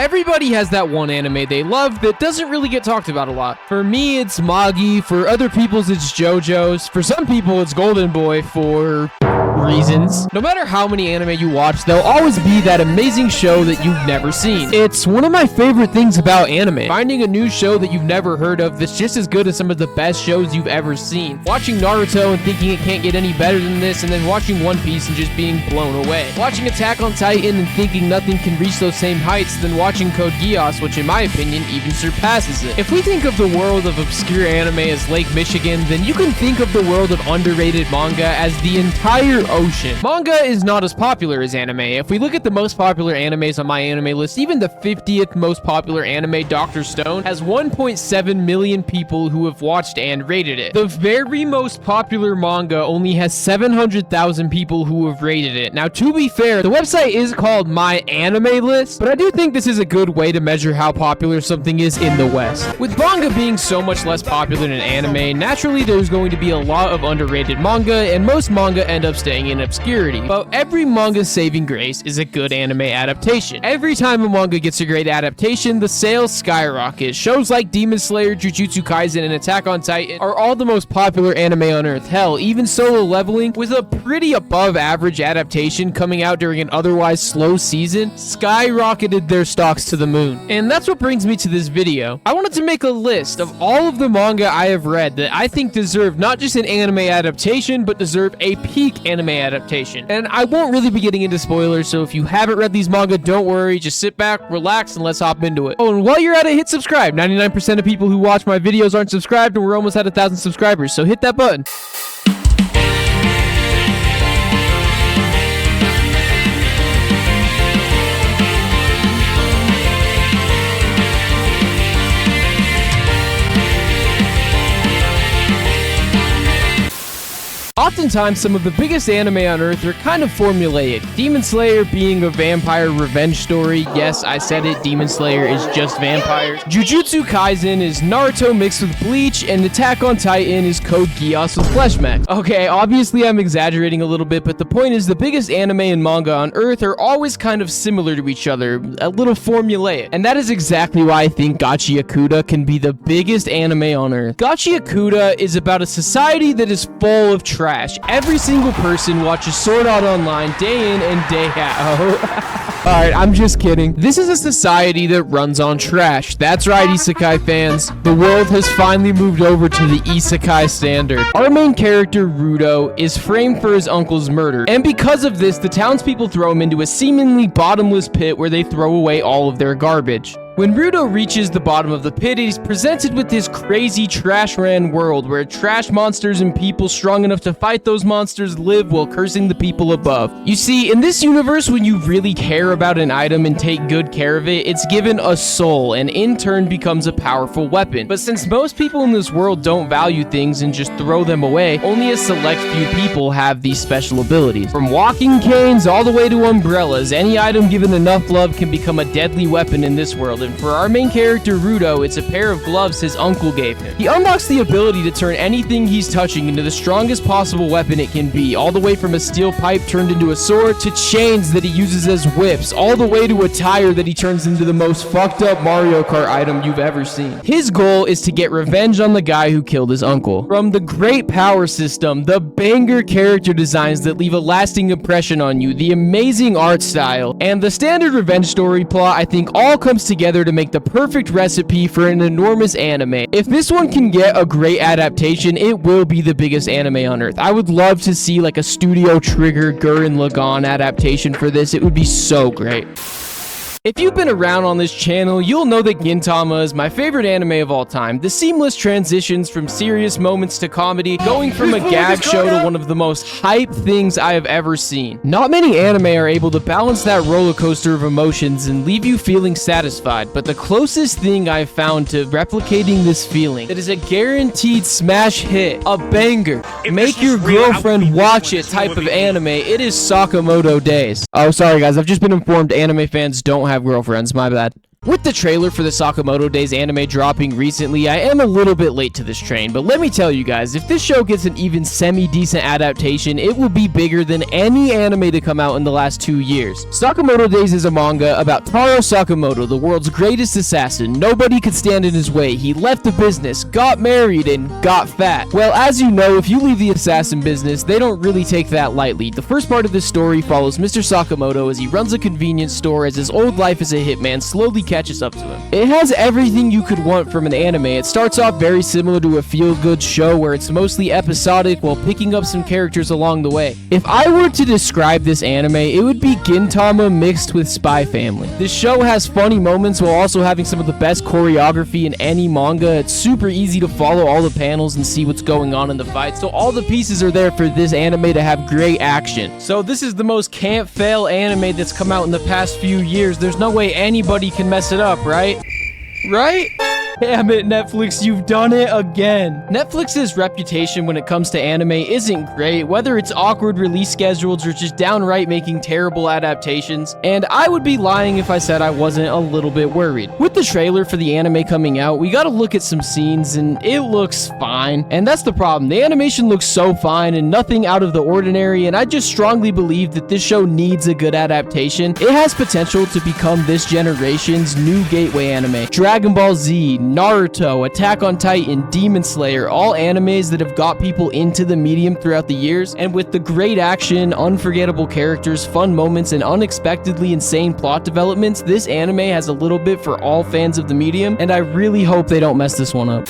Everybody has that one anime they love that doesn't really get talked about a lot. For me, it's Magi. For other people's, it's JoJo's. For some people, it's Golden Boy for reasons. No matter how many anime you watch, there'll always be that amazing show that you've never seen. It's one of my favorite things about anime. Finding a new show that you've never heard of that's just as good as some of the best shows you've ever seen. Watching Naruto and thinking it can't get any better than this, and then watching One Piece and just being blown away. Watching Attack on Titan and thinking nothing can reach those same heights, then watching Code Geass, which in my opinion even surpasses it. If we think of the world of obscure anime as Lake Michigan, then you can think of the world of underrated manga as the entire ocean. Manga is not as popular as anime. If we look at the most popular animes on my anime list, even the 50th most popular anime, Dr. Stone, has 1.7 million people who have watched and rated it. The very most popular manga only has 700,000 people who have rated it. Now, to be fair, the website is called My Anime List, but I do think this is a good way to measure how popular something is in the West. With manga being so much less popular than anime, naturally there's going to be a lot of underrated manga, and most manga end up staying in obscurity. But every manga's saving grace is a good anime adaptation. Every time a manga gets a great adaptation, the sales skyrocket. Shows like Demon Slayer, Jujutsu Kaisen, and Attack on Titan are all the most popular anime on earth. Hell, even Solo Leveling, with a pretty above average adaptation coming out during an otherwise slow season, skyrocketed their stocks to the moon. And that's what brings me to this video. I wanted to make a list of all of the manga I have read that I think deserve not just an anime adaptation, but deserve a peak anime adaptation. And I won't really be getting into spoilers, so if you haven't read these manga, don't worry, just sit back, relax, and let's hop into it. Oh, and while you're at it, hit subscribe. 99% of people who watch my videos aren't subscribed, and we're almost at 1,000 subscribers, so hit that button. Oftentimes, some of the biggest anime on earth are kind of formulaic. Demon Slayer being a vampire revenge story. Yes, I said it, Demon Slayer is just vampires. Jujutsu Kaisen is Naruto mixed with Bleach, and Attack on Titan is Code Geass with Flesh Mech. Okay, obviously I'm exaggerating a little bit, but the point is the biggest anime and manga on earth are always kind of similar to each other, a little formulaic. And that is exactly why I think Gachiakuta can be the biggest anime on earth. Gachiakuta is about a society that is full of trash. Every single person watches Sword Art Online day in and day out. Alright, I'm just kidding. This is a society that runs on trash. That's right, isekai fans. The world has finally moved over to the isekai standard. Our main character, Rudo, is framed for his uncle's murder. And because of this, the townspeople throw him into a seemingly bottomless pit where they throw away all of their garbage. When Rudo reaches the bottom of the pit, he's presented with this crazy trash-ran world where trash monsters and people strong enough to fight those monsters live while cursing the people above. You see, in this universe, when you really care about an item and take good care of it, it's given a soul and in turn becomes a powerful weapon. But since most people in this world don't value things and just throw them away, only a select few people have these special abilities. From walking canes all the way to umbrellas, any item given enough love can become a deadly weapon in this world. And for our main character, Rudo, it's a pair of gloves his uncle gave him. He unlocks the ability to turn anything he's touching into the strongest possible weapon it can be, all the way from a steel pipe turned into a sword, to chains that he uses as whips, all the way to a tire that he turns into the most fucked up Mario Kart item you've ever seen. His goal is to get revenge on the guy who killed his uncle. From the great power system, the banger character designs that leave a lasting impression on you, the amazing art style, and the standard revenge story plot, I think all comes together to make the perfect recipe for an enormous anime. If this one can get a great adaptation, it will be the biggest anime on earth. I would love to see like a Studio Trigger Gurren Lagann adaptation for this. It would be so great. If you've been around on this channel, you'll know that Gintama is my favorite anime of all time. The seamless transitions from serious moments to comedy, going from a gag show to one of the most hype things I have ever seen. Not many anime are able to balance that roller coaster of emotions and leave you feeling satisfied, but the closest thing I've found to replicating this feeling that is a guaranteed smash hit, a banger, make your girlfriend watch it type of anime, it is Sakamoto Days. Oh, sorry guys, I've just been informed anime fans don't have girlfriends, my bad. With the trailer for the Sakamoto Days anime dropping recently, I am a little bit late to this train, but let me tell you guys, if this show gets an even semi-decent adaptation, it will be bigger than any anime to come out in the last 2 years. Sakamoto Days is a manga about Taro Sakamoto, the world's greatest assassin. Nobody could stand in his way. He left the business, got married, and got fat. Well, as you know, if you leave the assassin business, they don't really take that lightly. The first part of this story follows Mr. Sakamoto as he runs a convenience store as his old life as a hitman slowly catches up to him. It has everything you could want from an anime. It starts off very similar to a feel-good show where it's mostly episodic while picking up some characters along the way. If I were to describe this anime, it would be Gintama mixed with Spy Family. This show has funny moments while also having some of the best choreography in any manga. It's super easy to follow all the panels and see what's going on in the fight, so all the pieces are there for this anime to have great action. So this is the most can't fail anime that's come out in the past few years. There's no way anybody can mess it up, right? Right? Damn it, Netflix, you've done it again. Netflix's reputation when it comes to anime isn't great, whether it's awkward release schedules or just downright making terrible adaptations, and I would be lying if I said I wasn't a little bit worried. With the trailer for the anime coming out, we gotta look at some scenes, and it looks fine. And that's the problem. The animation looks so fine and nothing out of the ordinary, and I just strongly believe that this show needs a good adaptation. It has potential to become this generation's new gateway anime. Dragon Ball Z, Naruto, Attack on Titan, Demon Slayer, all animes that have got people into the medium throughout the years, and with the great action, unforgettable characters, fun moments, and unexpectedly insane plot developments, this anime has a little bit for all fans of the medium, and I really hope they don't mess this one up.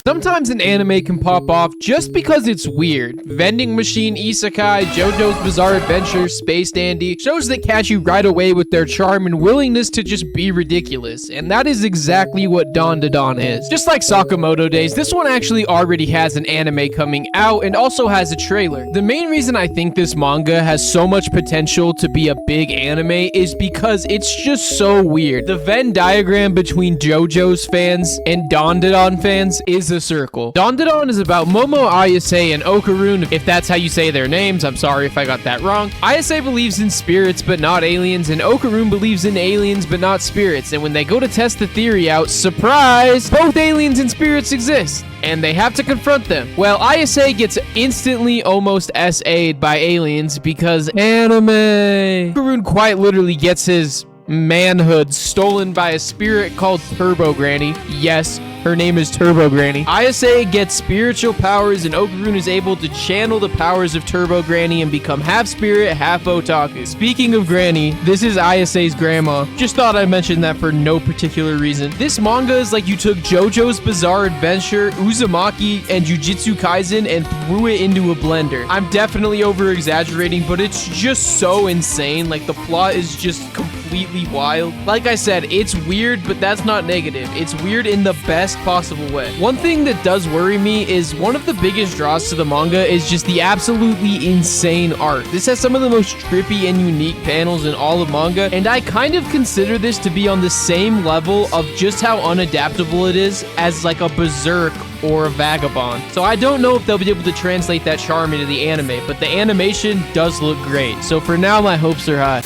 Sometimes an anime can pop off just because it's weird. Vending Machine Isekai, JoJo's Bizarre Adventure, Space Dandy, shows that catch you right away with their charm and willingness to just be ridiculous. And that is exactly what Dandadan is. Just like Sakamoto Days, this one actually already has an anime coming out and also has a trailer. The main reason I think this manga has so much potential to be a big anime is because it's just so weird. The Venn diagram between JoJo's fans and Dandadan fans is a circle. Dandadan is about Momo, Ayase, and Okarun, if that's how you say their names. I'm sorry if I got that wrong. Ayase believes in spirits but not aliens, and Okarun believes in aliens but not spirits. And when they go to test the theory out, surprise, both aliens and spirits exist, and they have to confront them. Well, Ayase gets instantly almost SA'd by aliens because anime. Okarun quite literally gets his manhood stolen by a spirit called Turbo Granny. Yes, her name is Turbo Granny. Ayase gets spiritual powers, and Okarun is able to channel the powers of Turbo Granny and become half spirit, half otaku. Speaking of Granny, this is Ayase's grandma. Just thought I'd mention that for no particular reason. This manga is like you took JoJo's Bizarre Adventure, Uzumaki, and Jujutsu Kaisen and threw it into a blender. I'm definitely over-exaggerating, but it's just so insane. Like, the plot is just completely wild. Like I said, it's weird, but that's not negative. It's weird in the best possible way. One thing that does worry me is one of the biggest draws to the manga is just the absolutely insane art. This has some of the most trippy and unique panels in all of manga, and I kind of consider this to be on the same level of just how unadaptable it is as like a Berserk or a Vagabond. So I don't know if they'll be able to translate that charm into the anime, but the animation does look great. So for now, my hopes are high.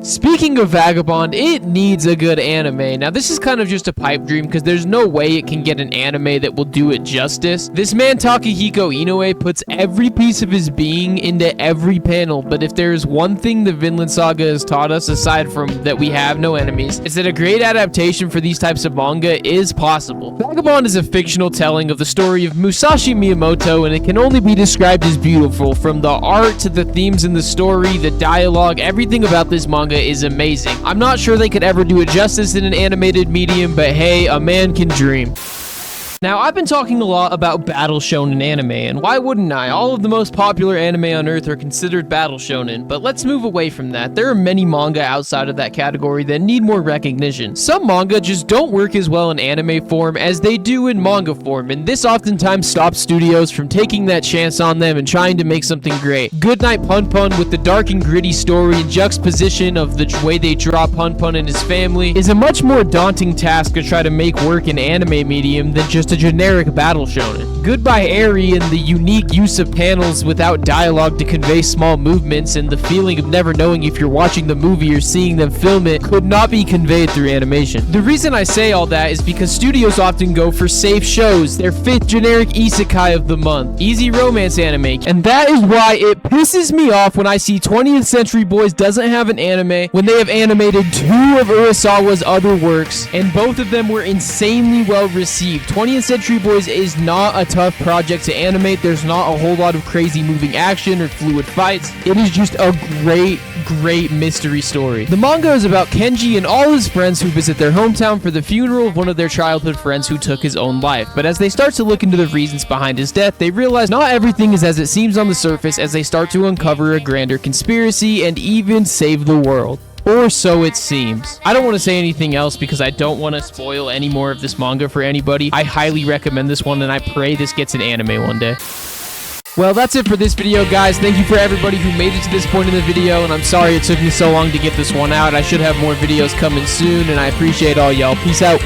Speaking of Vagabond, it needs a good anime. Now, this is kind of just a pipe dream because there's no way it can get an anime that will do it justice. This man, Takehiko Inoue, puts every piece of his being into every panel, but if there's one thing the Vinland Saga has taught us, aside from that we have no enemies, is that a great adaptation for these types of manga is possible. Vagabond is a fictional telling of the story of Musashi Miyamoto, and it can only be described as beautiful. From the art to the themes in the story, the dialogue, everything about this manga is amazing. I'm not sure they could ever do it justice in an animated medium, but hey, a man can dream. Now, I've been talking a lot about battle shonen anime, and why wouldn't I? All of the most popular anime on Earth are considered battle shonen, but let's move away from that. There are many manga outside of that category that need more recognition. Some manga just don't work as well in anime form as they do in manga form, and this oftentimes stops studios from taking that chance on them and trying to make something great. Goodnight Pun Pun, with the dark and gritty story and juxtaposition of the way they draw Pun Pun and his family, is a much more daunting task to try to make work in anime medium than just a generic battle shonen. Goodbye Airy and the unique use of panels without dialogue to convey small movements and the feeling of never knowing if you're watching the movie or seeing them film it could not be conveyed through animation. The reason I say all that is because studios often go for safe shows, their 5th generic isekai of the month, easy romance anime, and that is why it pisses me off when I see 20th Century Boys doesn't have an anime when they have animated 2 of Urasawa's other works, and both of them were insanely well received. 20th Century Boys is not a tough project to animate. There's not a whole lot of crazy moving action or fluid fights. It is just a great mystery story. The manga is about Kenji and all his friends who visit their hometown for the funeral of one of their childhood friends who took his own life. But as they start to look into the reasons behind his death, they realize not everything is as it seems on the surface as they start to uncover a grander conspiracy and even save the world. Or so it seems. I don't want to say anything else because I don't want to spoil any more of this manga for anybody. I highly recommend this one and I pray this gets an anime one day. Well, that's it for this video, guys. Thank you for everybody who made it to this point in the video, and I'm sorry it took me so long to get this one out. I should have more videos coming soon, and I appreciate all y'all. Peace out.